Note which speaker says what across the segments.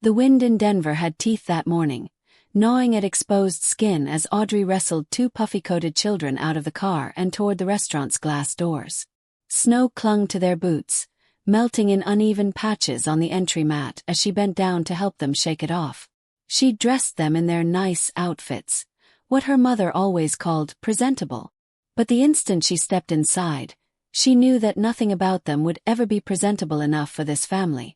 Speaker 1: The wind in Denver had teeth that morning, gnawing at exposed skin as Audrey wrestled two puffy-coated children out of the car and toward the restaurant's glass doors. Snow clung to their boots, melting in uneven patches on the entry mat as she bent down to help them shake it off. She dressed them in their nice outfits, what her mother always called presentable. But the instant she stepped inside, she knew that nothing about them would ever be presentable enough for this family.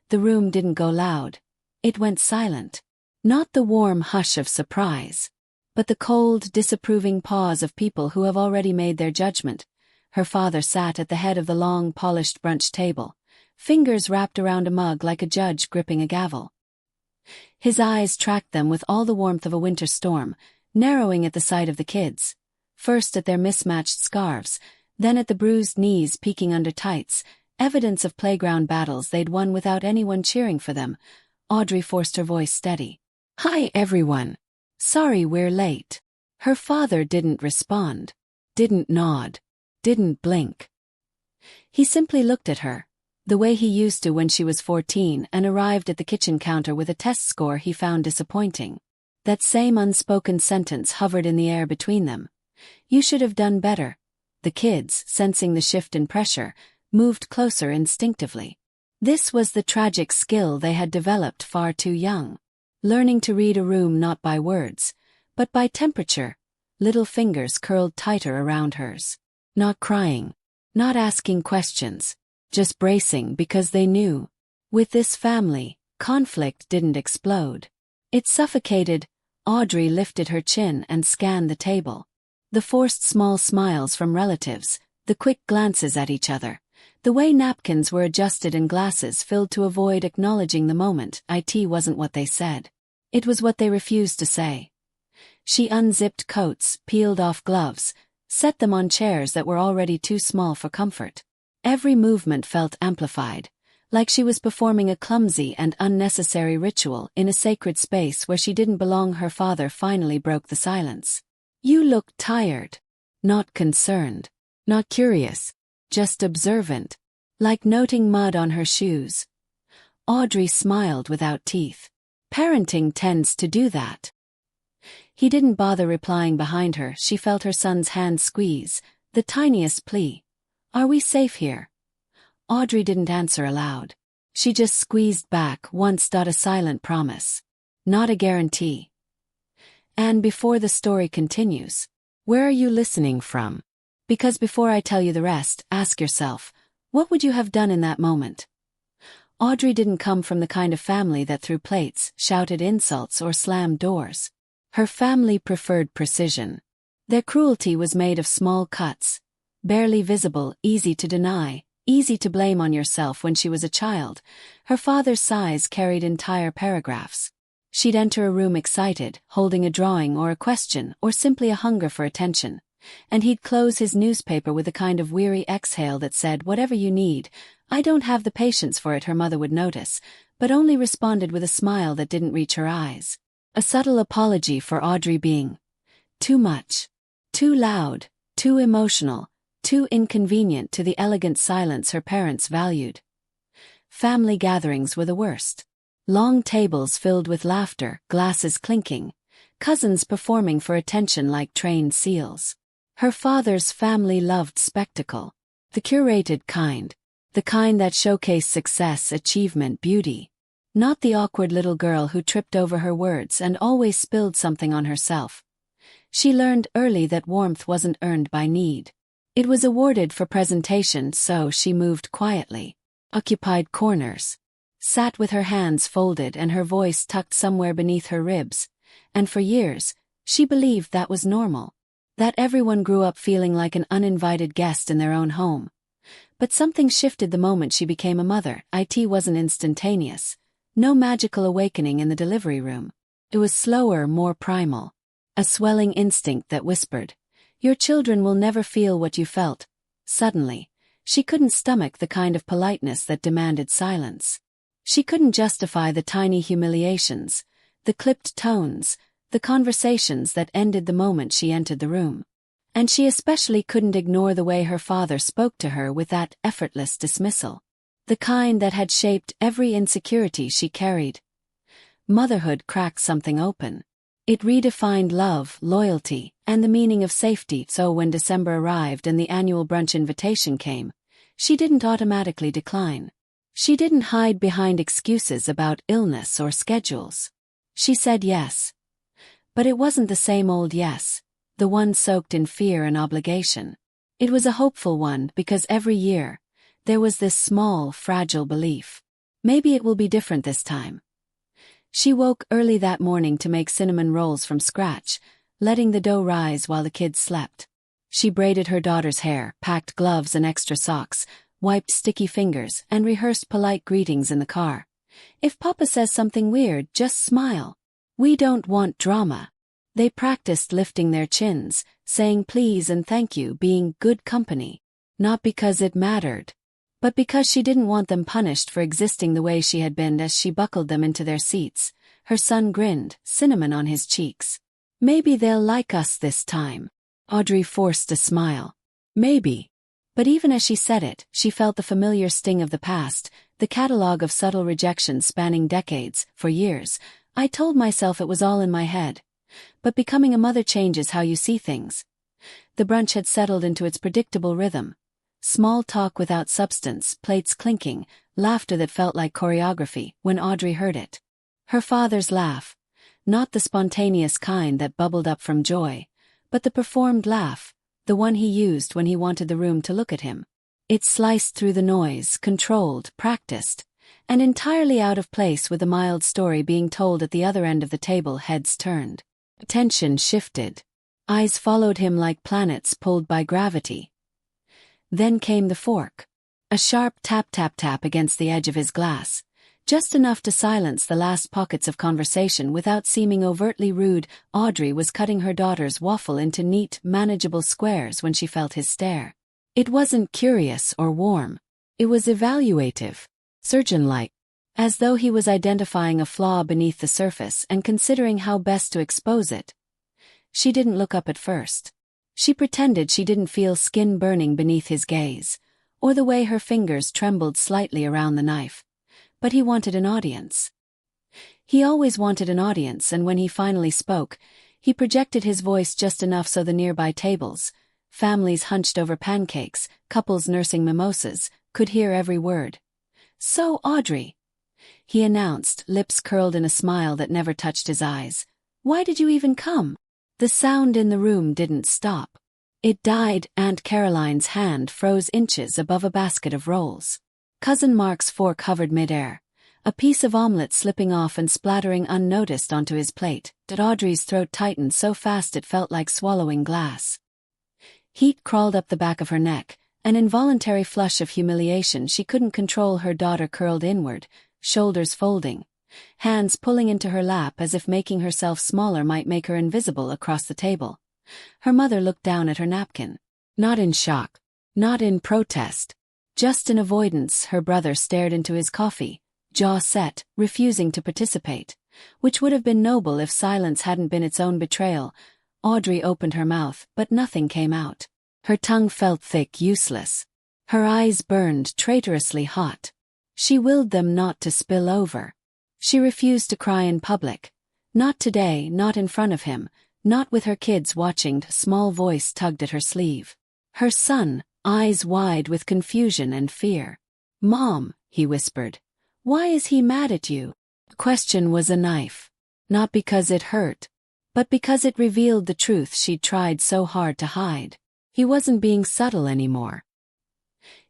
Speaker 1: The room didn't go loud. It went silent. Not the warm hush of surprise, but the cold, disapproving pause of people who have already made their judgment. Her father sat at the head of the long, polished brunch table, fingers wrapped around a mug like a judge gripping a gavel. His eyes tracked them with all the warmth of a winter storm, narrowing at the sight of the kids, first at their mismatched scarves, then at the bruised knees peeking under tights, evidence of playground battles they'd won without anyone cheering for them. Audrey forced her voice steady. "Hi, everyone. Sorry we're late." Her father didn't respond, didn't nod, didn't blink. He simply looked at her, the way he used to when she was 14 and arrived at the kitchen counter with a test score he found disappointing. That same unspoken sentence hovered in the air between them. "You should have done better." The kids, sensing the shift in pressure, moved closer instinctively. This was the tragic skill they had developed far too young. Learning to read a room not by words, but by temperature. Little fingers curled tighter around hers. Not crying, not asking questions, just bracing because they knew. With this family, conflict didn't explode. It suffocated. Audrey lifted her chin and scanned the table. The forced small smiles from relatives, the quick glances at each other, the way napkins were adjusted and glasses filled to avoid acknowledging the moment. It wasn't what they said. It was what they refused to say. She unzipped coats, peeled off gloves, set them on chairs that were already too small for comfort. Every movement felt amplified, like she was performing a clumsy and unnecessary ritual in a sacred space where she didn't belong. Her father finally broke the silence. "You look tired." Not concerned, not curious, just observant, like noting mud on her shoes. Audrey smiled without teeth. Parenting tends to do that. He didn't bother replying behind her. She felt her son's hand squeeze, the tiniest plea. "Are we safe here?" Audrey didn't answer aloud. She just squeezed back once. A silent promise. Not a guarantee. And before the story continues, where are you listening from? Because before I tell you the rest, ask yourself, what would you have done in that moment? Audrey didn't come from the kind of family that threw plates, shouted insults, or slammed doors. Her family preferred precision. Their cruelty was made of small cuts, barely visible, easy to deny, easy to blame on yourself. When she was a child, her father's sighs carried entire paragraphs. She'd enter a room excited, holding a drawing or a question or simply a hunger for attention, and he'd close his newspaper with a kind of weary exhale that said, "Whatever you need." "I don't have the patience for it," her mother would notice, but only responded with a smile that didn't reach her eyes. A subtle apology for Audrey being too much, too loud, too emotional, too inconvenient to the elegant silence her parents valued. Family gatherings were the worst. Long tables filled with laughter, glasses clinking, cousins performing for attention like trained seals. Her father's family loved spectacle. The curated kind. The kind that showcased success, achievement, beauty. Not the awkward little girl who tripped over her words and always spilled something on herself. She learned early that warmth wasn't earned by need. It was awarded for presentation, so she moved quietly, occupied corners, sat with her hands folded and her voice tucked somewhere beneath her ribs, and for years, she believed that was normal. That everyone grew up feeling like an uninvited guest in their own home. But something shifted the moment she became a mother. It wasn't instantaneous. No magical awakening in the delivery room. It was slower, more primal. A swelling instinct that whispered, "Your children will never feel what you felt." Suddenly, she couldn't stomach the kind of politeness that demanded silence. She couldn't justify the tiny humiliations, the clipped tones, the conversations that ended the moment she entered the room. And she especially couldn't ignore the way her father spoke to her with that effortless dismissal. The kind that had shaped every insecurity she carried. Motherhood cracked something open. It redefined love, loyalty, and the meaning of safety. So when December arrived and the annual brunch invitation came, she didn't automatically decline. She didn't hide behind excuses about illness or schedules. She said yes. But it wasn't the same old yes, the one soaked in fear and obligation. It was a hopeful one because every year, there was this small, fragile belief. Maybe it will be different this time. She woke early that morning to make cinnamon rolls from scratch, letting the dough rise while the kids slept. She braided her daughter's hair, packed gloves and extra socks, wiped sticky fingers, and rehearsed polite greetings in the car. If Papa says something weird, just smile. We don't want drama. They practiced lifting their chins, saying please and thank you, being good company. Not because it mattered, but because she didn't want them punished for existing the way she had been. As she buckled them into their seats, her son grinned, cinnamon on his cheeks. Maybe they'll like us this time. Audrey forced a smile. Maybe. But even as she said it, she felt the familiar sting of the past, the catalog of subtle rejections spanning decades. For years, I told myself it was all in my head. But becoming a mother changes how you see things. The brunch had settled into its predictable rhythm. Small talk without substance, plates clinking, laughter that felt like choreography when Audrey heard it. Her father's laugh. Not the spontaneous kind that bubbled up from joy, but the performed laugh, the one he used when he wanted the room to look at him. It sliced through the noise, controlled, practiced, and entirely out of place with a mild story being told at the other end of the table. Heads turned. Attention shifted. Eyes followed him like planets pulled by gravity. Then came the fork. A sharp tap-tap-tap against the edge of his glass, just enough to silence the last pockets of conversation without seeming overtly rude. Audrey was cutting her daughter's waffle into neat, manageable squares when she felt his stare. It wasn't curious or warm. It was evaluative, surgeon-like, as though he was identifying a flaw beneath the surface and considering how best to expose it. She didn't look up at first. She pretended she didn't feel skin burning beneath his gaze, or the way her fingers trembled slightly around the knife. But he wanted an audience. He always wanted an audience, and when he finally spoke, he projected his voice just enough so the nearby tables, families hunched over pancakes, couples nursing mimosas, could hear every word. "So, Audrey," he announced, lips curled in a smile that never touched his eyes, "why did you even come?" The sound in the room didn't stop. It died. Aunt Caroline's hand froze inches above a basket of rolls. Cousin Mark's fork hovered midair, a piece of omelette slipping off and splattering unnoticed onto his plate. Audrey's throat tightened so fast it felt like swallowing glass. Heat crawled up the back of her neck, an involuntary flush of humiliation she couldn't control. Her daughter curled inward, shoulders folding, hands pulling into her lap as if making herself smaller might make her invisible across the table. Her mother looked down at her napkin. Not in shock, not in protest, just in avoidance. Her brother stared into his coffee, jaw set, refusing to participate, which would have been noble if silence hadn't been its own betrayal. Audrey opened her mouth, but nothing came out. Her tongue felt thick, useless. Her eyes burned, traitorously hot. She willed them not to spill over. She refused to cry in public. Not today, not in front of him, not with her kids watching. A small voice tugged at her sleeve. Her son, eyes wide with confusion and fear. "Mom," he whispered, "why is he mad at you?" The question was a knife. Not because it hurt, but because it revealed the truth she'd tried so hard to hide. He wasn't being subtle anymore.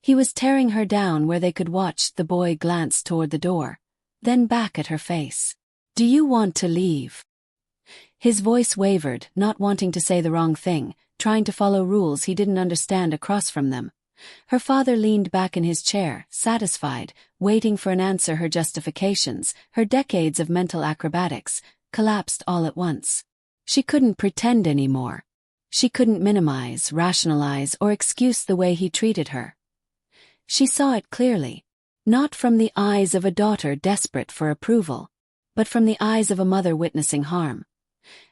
Speaker 1: He was tearing her down where they could watch. The boy glanced toward the door, then back at her face. "Do you want to leave?" His voice wavered, not wanting to say the wrong thing, trying to follow rules he didn't understand. Across from them, her father leaned back in his chair, satisfied, waiting for an answer. Her justifications, her decades of mental acrobatics, collapsed all at once. She couldn't pretend anymore. She couldn't minimize, rationalize, or excuse the way he treated her. She saw it clearly, not from the eyes of a daughter desperate for approval, but from the eyes of a mother witnessing harm.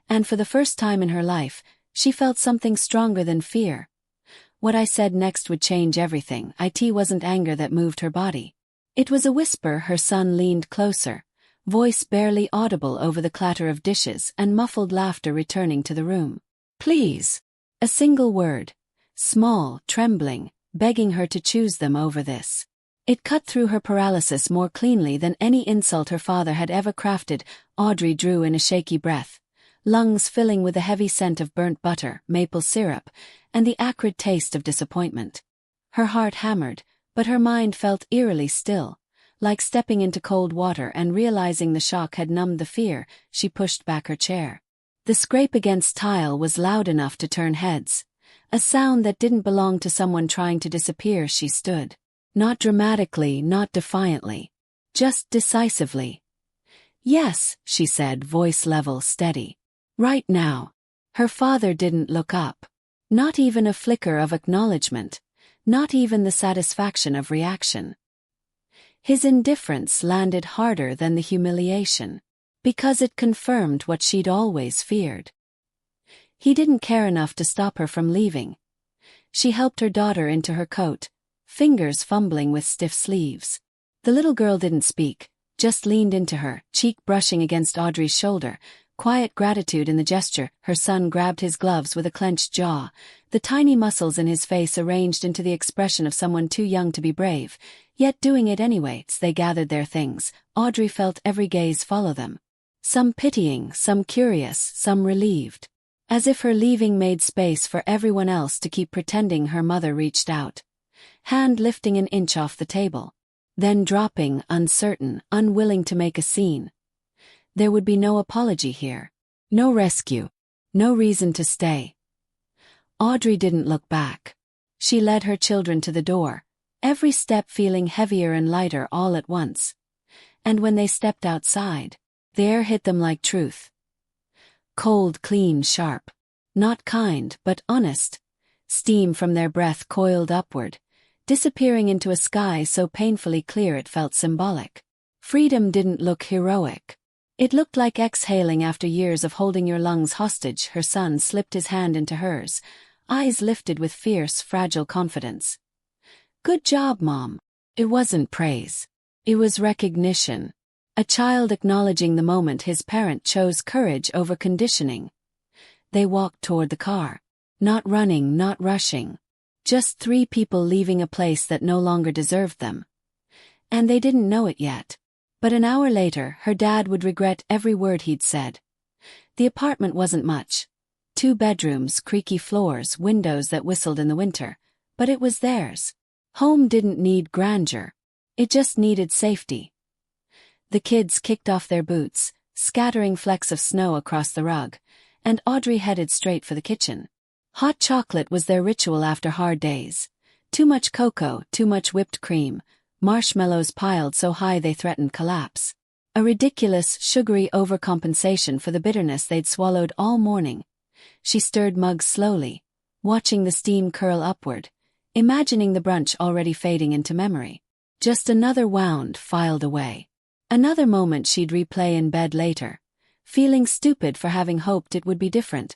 Speaker 1: And for the first time in her life, she felt something stronger than fear. What I said next would change everything. It wasn't anger that moved her body. It was a whisper. Her son leaned closer, voice barely audible over the clatter of dishes and muffled laughter returning to the room. "Please." A single word, small, trembling, begging her to choose them over this. It cut through her paralysis more cleanly than any insult her father had ever crafted. Audrey drew in a shaky breath, lungs filling with a heavy scent of burnt butter, maple syrup, and the acrid taste of disappointment. Her heart hammered, but her mind felt eerily still. Like stepping into cold water and realizing the shock had numbed the fear, she pushed back her chair. The scrape against tile was loud enough to turn heads. A sound that didn't belong to someone trying to disappear. She stood. Not dramatically, not defiantly. Just decisively. "Yes," she said, voice level, steady. "Right now." Her father didn't look up. Not even a flicker of acknowledgement. Not even the satisfaction of reaction. His indifference landed harder than the humiliation. Because it confirmed what she'd always feared. He didn't care enough to stop her from leaving. She helped her daughter into her coat, fingers fumbling with stiff sleeves. The little girl didn't speak, just leaned into her, cheek brushing against Audrey's shoulder, quiet gratitude in the gesture. Her son grabbed his gloves with a clenched jaw, the tiny muscles in his face arranged into the expression of someone too young to be brave, yet doing it anyway. They gathered their things. Audrey felt every gaze follow them. Some pitying, some curious, some relieved. As if her leaving made space for everyone else to keep pretending. Her mother reached out, hand lifting an inch off the table, then dropping, uncertain, unwilling to make a scene. There would be no apology here. No rescue. No reason to stay. Audrey didn't look back. She led her children to the door, every step feeling heavier and lighter all at once. And when they stepped outside, the air hit them like truth. Cold, clean, sharp. Not kind, but honest. Steam from their breath coiled upward, disappearing into a sky so painfully clear it felt symbolic. Freedom didn't look heroic. It looked like exhaling after years of holding your lungs hostage. Her son slipped his hand into hers, eyes lifted with fierce, fragile confidence. "Good job, Mom." It wasn't praise. It was recognition. A child acknowledging the moment his parent chose courage over conditioning. They walked toward the car. Not running, not rushing. Just three people leaving a place that no longer deserved them. And they didn't know it yet. But an hour later, her dad would regret every word he'd said. The apartment wasn't much. 2 bedrooms, creaky floors, windows that whistled in the winter. But it was theirs. Home didn't need grandeur. It just needed safety. The kids kicked off their boots, scattering flecks of snow across the rug, and Audrey headed straight for the kitchen. Hot chocolate was their ritual after hard days. Too much cocoa, too much whipped cream, marshmallows piled so high they threatened collapse. A ridiculous, sugary overcompensation for the bitterness they'd swallowed all morning. She stirred mugs slowly, watching the steam curl upward, imagining the brunch already fading into memory. Just another wound filed away. Another moment she'd replay in bed later, feeling stupid for having hoped it would be different.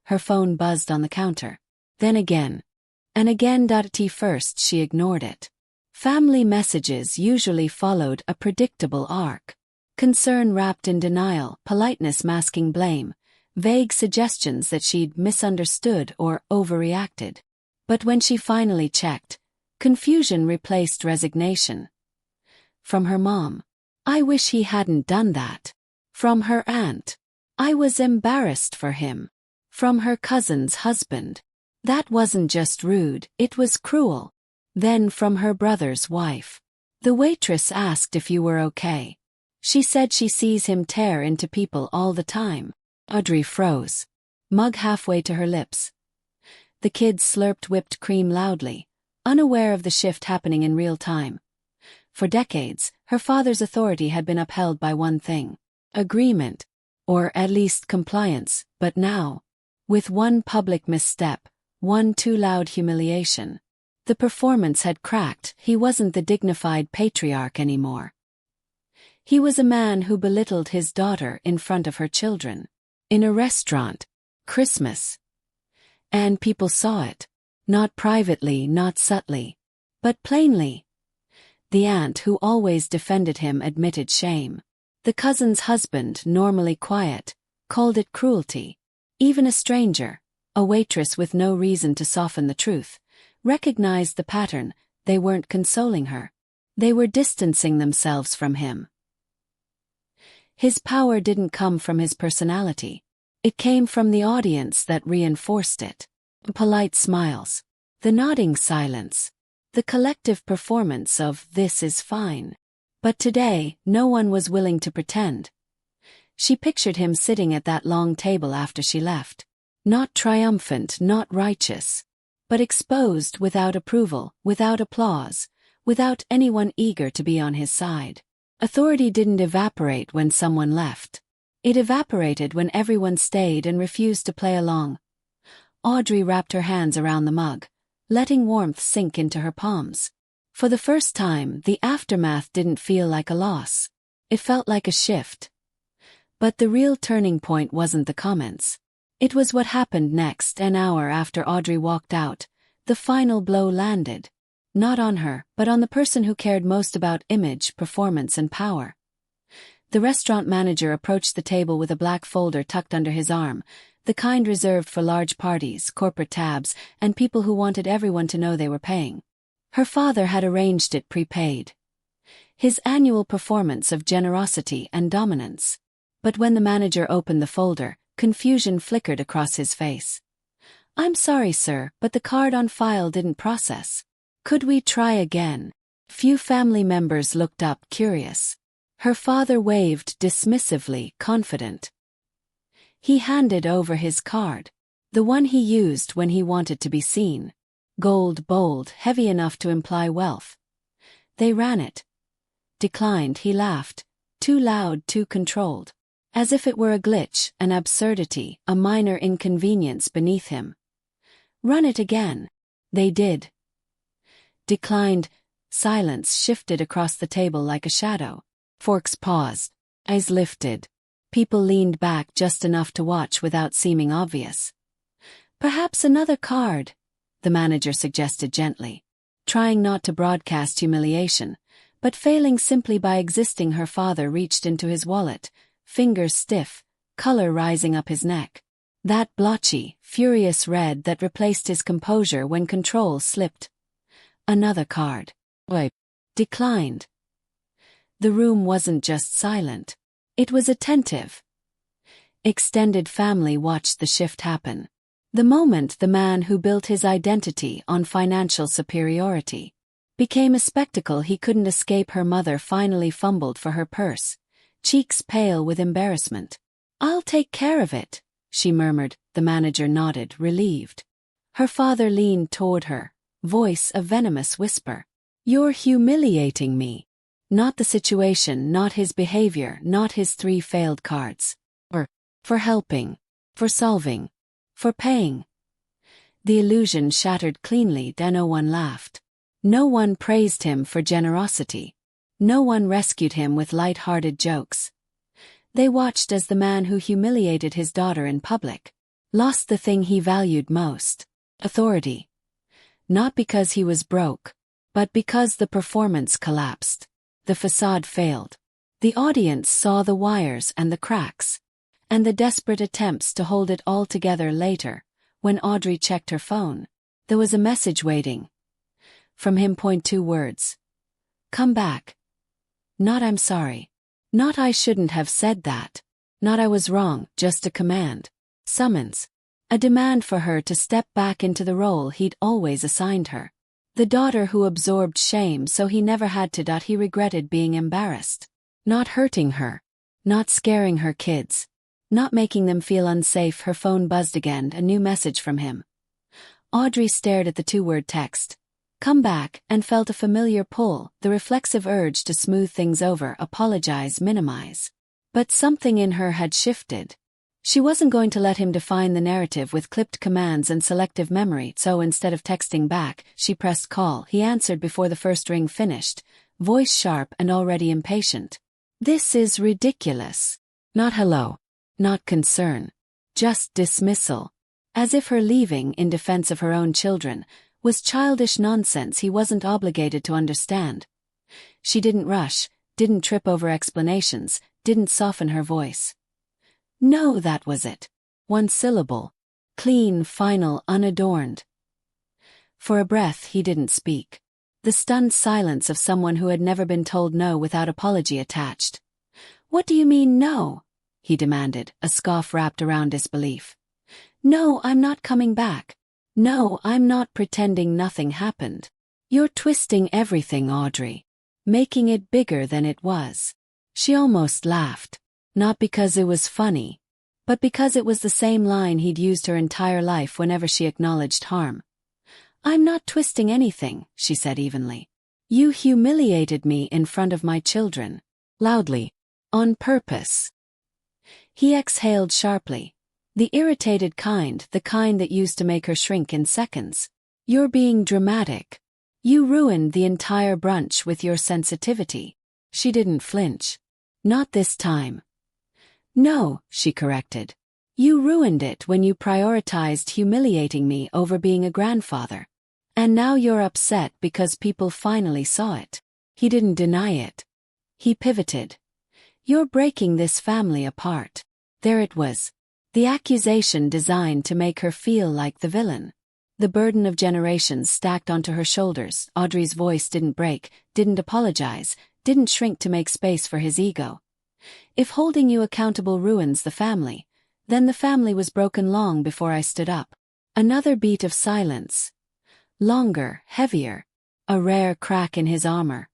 Speaker 1: Her phone buzzed on the counter. Then again. And again. At first she ignored it. Family messages usually followed a predictable arc. Concern wrapped in denial, politeness masking blame, vague suggestions that she'd misunderstood or overreacted. But when she finally checked, confusion replaced resignation. From her mom, "I wish he hadn't done that." From her aunt, "I was embarrassed for him." From her cousin's husband, "That wasn't just rude, it was cruel." Then from her brother's wife, "The waitress asked if you were okay. She said she sees him tear into people all the time." Audrey froze, mug halfway to her lips. The kids slurped whipped cream loudly, unaware of the shift happening in real time. For decades, her father's authority had been upheld by one thing: agreement, or at least compliance, but now, with one public misstep, one too loud humiliation, the performance had cracked. He wasn't the dignified patriarch anymore. He was a man who belittled his daughter in front of her children. In a restaurant. Christmas. And people saw it. Not privately, not subtly, but plainly. The aunt who always defended him admitted shame. The cousin's husband, normally quiet, called it cruelty. Even a stranger, a waitress with no reason to soften the truth, recognized the pattern. They weren't consoling her. They were distancing themselves from him. His power didn't come from his personality. It came from the audience that reinforced it. Polite smiles. The nodding silence. The collective performance of "this is fine." But today, no one was willing to pretend. She pictured him sitting at that long table after she left. Not triumphant, not righteous, but exposed without approval, without applause, without anyone eager to be on his side. Authority didn't evaporate when someone left. It evaporated when everyone stayed and refused to play along. Audrey wrapped her hands around the mug, letting warmth sink into her palms. For the first time, the aftermath didn't feel like a loss. It felt like a shift. But the real turning point wasn't the comments. It was what happened next. An hour after Audrey walked out, the final blow landed. Not on her, but on the person who cared most about image, performance, and power. The restaurant manager approached the table with a black folder tucked under his arm, the kind reserved for large parties, corporate tabs, and people who wanted everyone to know they were paying. Her father had arranged it prepaid. His annual performance of generosity and dominance. But when the manager opened the folder, confusion flickered across his face. "I'm sorry, sir, but the card on file didn't process. Could we try again?" Few family members looked up, curious. Her father waved dismissively, confident. He handed over his card. The one he used when he wanted to be seen. Gold, bold, heavy enough to imply wealth. They ran it. Declined, he laughed. Too loud, too controlled. As if it were a glitch, an absurdity, a minor inconvenience beneath him. Run it again. They did. Declined. Silence shifted across the table like a shadow. Forks paused. Eyes lifted. People leaned back just enough to watch without seeming obvious. "Perhaps another card," the manager suggested gently, trying not to broadcast humiliation, but failing simply by existing. Her father reached into his wallet, fingers stiff, color rising up his neck. That blotchy, furious red that replaced his composure when control slipped. Another card. Wait. Declined. The room wasn't just silent. It was attentive. Extended family watched the shift happen. The moment the man who built his identity on financial superiority became a spectacle he couldn't escape. Her mother finally fumbled for her purse, cheeks pale with embarrassment. "I'll take care of it," she murmured. The manager nodded, relieved. Her father leaned toward her, voice a venomous whisper. "You're humiliating me." Not the situation, not his behavior, not his 3 failed cards. For helping. For solving. For paying. The illusion shattered cleanly. No one laughed. No one praised him for generosity. No one rescued him with light-hearted jokes. They watched as the man who humiliated his daughter in public lost the thing he valued most: authority. Not because he was broke, but because the performance collapsed. The facade failed. The audience saw the wires and the cracks, and the desperate attempts to hold it all together. Later, when Audrey checked her phone, there was a message waiting. From him. 2 words. "Come back." Not "I'm sorry." Not "I shouldn't have said that." Not "I was wrong," just a command. Summons. A demand for her to step back into the role he'd always assigned her. The daughter who absorbed shame so he never had to. He regretted being embarrassed. Not hurting her. Not scaring her kids. Not making them feel unsafe. Her phone buzzed again, a new message from him. Audrey stared at the 2-word text. "Come back," and felt a familiar pull, the reflexive urge to smooth things over, apologize, minimize. But something in her had shifted. She wasn't going to let him define the narrative with clipped commands and selective memory, so instead of texting back, she pressed call. He answered before the first ring finished, voice sharp and already impatient. "This is ridiculous." Not hello. Not concern. Just dismissal. As if her leaving in defense of her own children was childish nonsense he wasn't obligated to understand. She didn't rush, didn't trip over explanations, didn't soften her voice. No, that was it. One syllable. Clean, final, unadorned. For a breath he didn't speak. The stunned silence of someone who had never been told no without apology attached. What do you mean no? He demanded, a scoff wrapped around disbelief. No, I'm not coming back. No, I'm not pretending nothing happened. You're twisting everything, Audrey. Making it bigger than it was. She almost laughed. Not because it was funny, but because it was the same line he'd used her entire life whenever she acknowledged harm. I'm not twisting anything, she said evenly. You humiliated me in front of my children. Loudly. On purpose. He exhaled sharply. The irritated kind, the kind that used to make her shrink in seconds. You're being dramatic. You ruined the entire brunch with your sensitivity. She didn't flinch. Not this time. No, she corrected. You ruined it when you prioritized humiliating me over being a grandfather. And now you're upset because people finally saw it. He didn't deny it. He pivoted. You're breaking this family apart. There it was. The accusation designed to make her feel like the villain. The burden of generations stacked onto her shoulders. Audrey's voice didn't break, didn't apologize, didn't shrink to make space for his ego. If holding you accountable ruins the family, then the family was broken long before I stood up. Another beat of silence. Longer, heavier. A rare crack in his armor.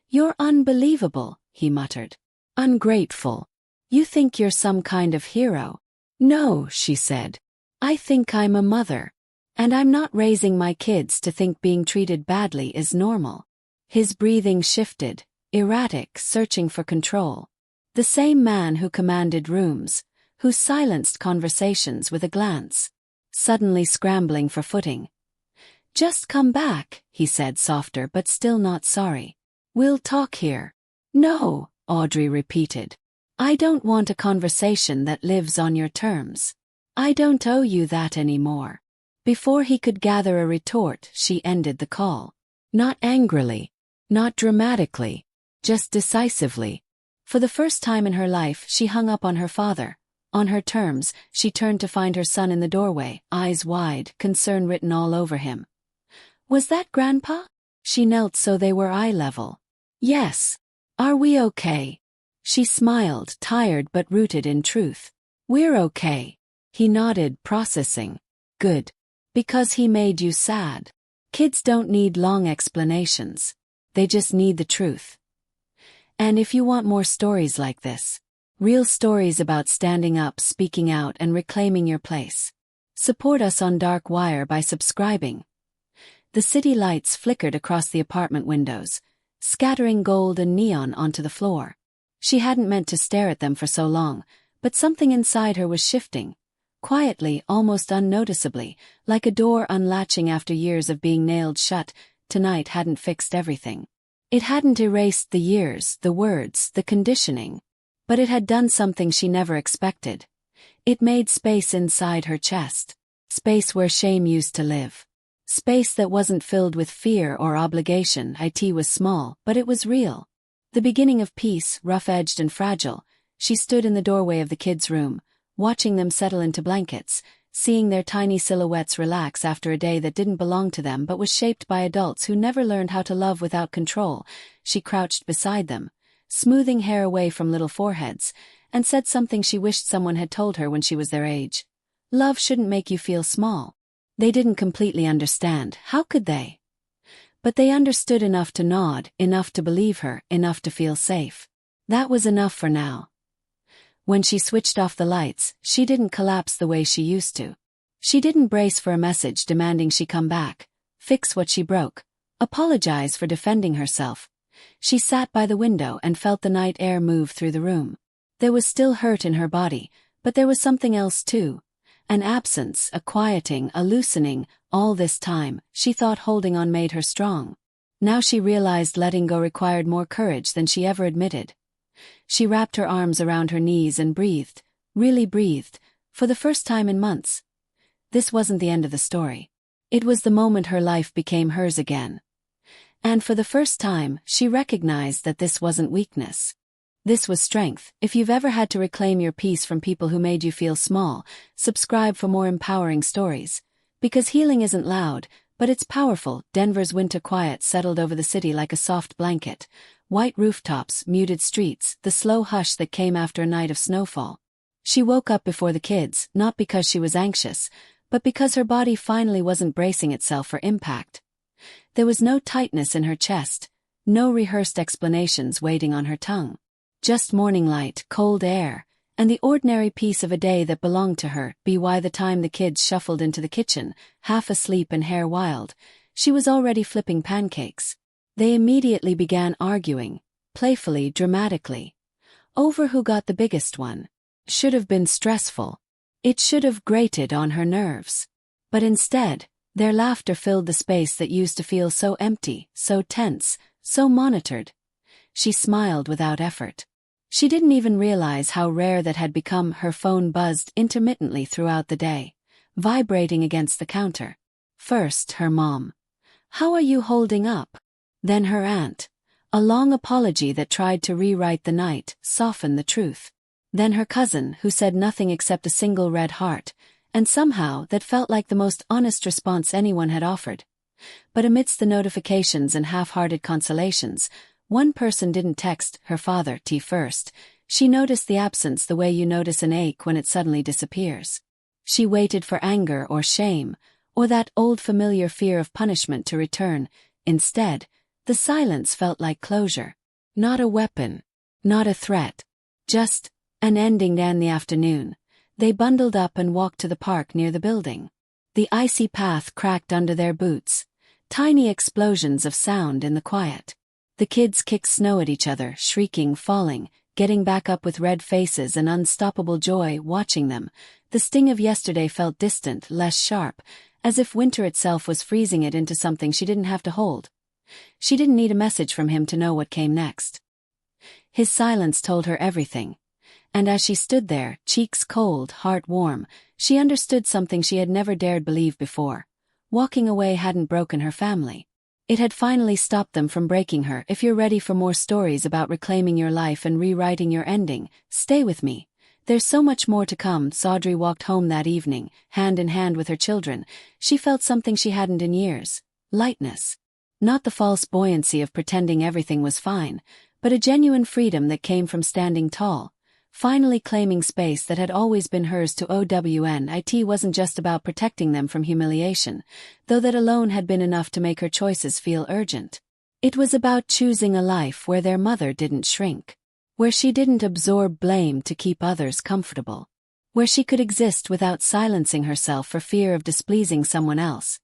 Speaker 1: You're unbelievable, he muttered. Ungrateful. You think you're some kind of hero. No, she said. I think I'm a mother. And I'm not raising my kids to think being treated badly is normal. His breathing shifted, erratic, searching for control. The same man who commanded rooms, who silenced conversations with a glance. Suddenly scrambling for footing. Just come back, he said, softer but still not sorry. We'll talk here. No, Audrey repeated. I don't want a conversation that lives on your terms. I don't owe you that anymore. Before he could gather a retort, she ended the call. Not angrily, not dramatically, just decisively. For the first time in her life, she hung up on her father. On her terms, she turned to find her son in the doorway, eyes wide, concern written all over him. Was that Grandpa? She knelt so they were eye level. Yes. Are we okay? She smiled, tired but rooted in truth. We're okay. He nodded, processing. Good. Because he made you sad. Kids don't need long explanations. They just need the truth. And if you want more stories like this, real stories about standing up, speaking out, and reclaiming your place, support us on Dark Wire by subscribing. The city lights flickered across the apartment windows, scattering gold and neon onto the floor. She hadn't meant to stare at them for so long, but something inside her was shifting. Quietly, almost unnoticeably, like a door unlatching after years of being nailed shut, tonight hadn't fixed everything. It hadn't erased the years, the words, the conditioning. But it had done something she never expected. It made space inside her chest. Space where shame used to live. Space that wasn't filled with fear or obligation. It was small, but it was real. The beginning of peace, rough-edged and fragile. She stood in the doorway of the kids' room, watching them settle into blankets, seeing their tiny silhouettes relax after a day that didn't belong to them but was shaped by adults who never learned how to love without control. She crouched beside them, smoothing hair away from little foreheads, and said something she wished someone had told her when she was their age. Love shouldn't make you feel small. They didn't completely understand. How could they? But they understood enough to nod, enough to believe her, enough to feel safe. That was enough for now. When she switched off the lights, she didn't collapse the way she used to. She didn't brace for a message demanding she come back, fix what she broke, apologize for defending herself. She sat by the window and felt the night air move through the room. There was still hurt in her body, but there was something else too. An absence, a quieting, a loosening. All this time, she thought holding on made her strong. Now she realized letting go required more courage than she ever admitted. She wrapped her arms around her knees and breathed, really breathed, for the first time in months. This wasn't the end of the story. It was the moment her life became hers again. And for the first time, she recognized that this wasn't weakness. This was strength. If you've ever had to reclaim your peace from people who made you feel small, subscribe for more empowering stories. Because healing isn't loud, but it's powerful. Denver's winter quiet settled over the city like a soft blanket. White rooftops, muted streets, the slow hush that came after a night of snowfall. She woke up before the kids, not because she was anxious, but because her body finally wasn't bracing itself for impact. There was no tightness in her chest, no rehearsed explanations waiting on her tongue. Just morning light, cold air, and the ordinary peace of a day that belonged to her. By the time the kids shuffled into the kitchen, half asleep and hair wild, she was already flipping pancakes. They immediately began arguing, playfully, dramatically, over who got the biggest one. Should have been stressful. It should have grated on her nerves. But instead, their laughter filled the space that used to feel so empty, so tense, so monitored. She smiled without effort. She didn't even realize how rare that had become. Her phone buzzed intermittently throughout the day, vibrating against the counter. First, her mom. "How are you holding up?" Then her aunt. A long apology that tried to rewrite the night, soften the truth. Then her cousin, who said nothing except a single red heart, and somehow that felt like the most honest response anyone had offered. But amidst the notifications and half-hearted consolations, one person didn't text, her father, first. She noticed the absence the way you notice an ache when it suddenly disappears. She waited for anger or shame, or that old familiar fear of punishment to return. Instead, the silence felt like closure. Not a weapon. Not a threat. Just an ending. In the afternoon, they bundled up and walked to the park near the building. The icy path cracked under their boots. Tiny explosions of sound in the quiet. The kids kicked snow at each other, shrieking, falling, getting back up with red faces and unstoppable joy. Watching them, the sting of yesterday felt distant, less sharp, as if winter itself was freezing it into something she didn't have to hold. She didn't need a message from him to know what came next. His silence told her everything. And as she stood there, cheeks cold, heart warm, she understood something she had never dared believe before. Walking away hadn't broken her family. It had finally stopped them from breaking her. If you're ready for more stories about reclaiming your life and rewriting your ending, stay with me. There's so much more to come. Audrey walked home that evening, hand in hand with her children. She felt something she hadn't in years. Lightness. Not the false buoyancy of pretending everything was fine, but a genuine freedom that came from standing tall, finally claiming space that had always been hers. To own it wasn't just about protecting them from humiliation, though that alone had been enough to make her choices feel urgent. It was about choosing a life where their mother didn't shrink, where she didn't absorb blame to keep others comfortable, where she could exist without silencing herself for fear of displeasing someone else.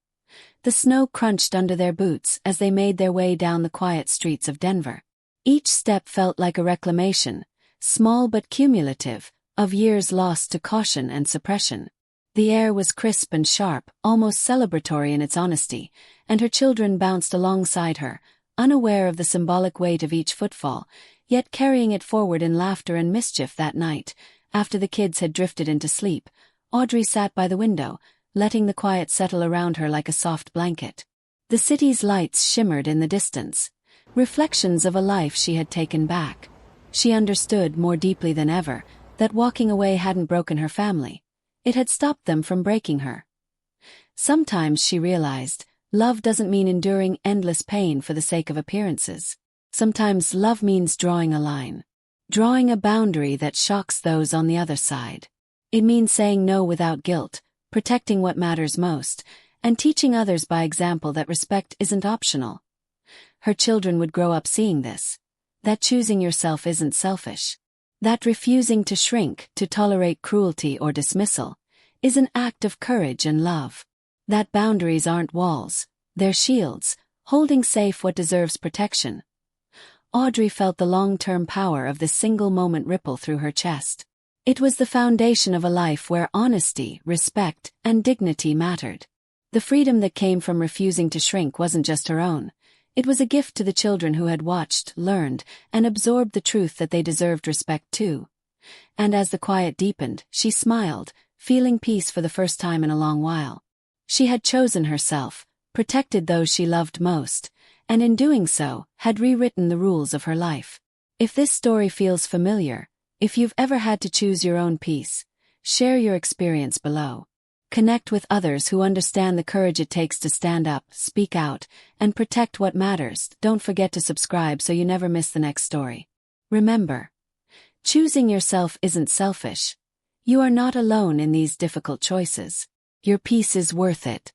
Speaker 1: The snow crunched under their boots as they made their way down the quiet streets of Denver. Each step felt like a reclamation, small but cumulative, of years lost to caution and suppression. The air was crisp and sharp, almost celebratory in its honesty, and her children bounced alongside her, unaware of the symbolic weight of each footfall, yet carrying it forward in laughter and mischief. That night, after the kids had drifted into sleep, Audrey sat by the window, letting the quiet settle around her like a soft blanket. The city's lights shimmered in the distance, reflections of a life she had taken back. She understood more deeply than ever that walking away hadn't broken her family. It had stopped them from breaking her. Sometimes, she realized, love doesn't mean enduring endless pain for the sake of appearances. Sometimes love means drawing a line. Drawing a boundary that shocks those on the other side. It means saying no without guilt, protecting what matters most, and teaching others by example that respect isn't optional. Her children would grow up seeing this. That choosing yourself isn't selfish. That refusing to shrink, to tolerate cruelty or dismissal, is an act of courage and love. That boundaries aren't walls, they're shields, holding safe what deserves protection. Audrey felt the long-term power of this single moment ripple through her chest. It was the foundation of a life where honesty, respect, and dignity mattered. The freedom that came from refusing to shrink wasn't just her own. It was a gift to the children who had watched, learned, and absorbed the truth that they deserved respect too. And as the quiet deepened, she smiled, feeling peace for the first time in a long while. She had chosen herself, protected those she loved most, and in doing so, had rewritten the rules of her life. If this story feels familiar, if you've ever had to choose your own peace, share your experience below. Connect with others who understand the courage it takes to stand up, speak out, and protect what matters. Don't forget to subscribe so you never miss the next story. Remember, choosing yourself isn't selfish. You are not alone in these difficult choices. Your peace is worth it.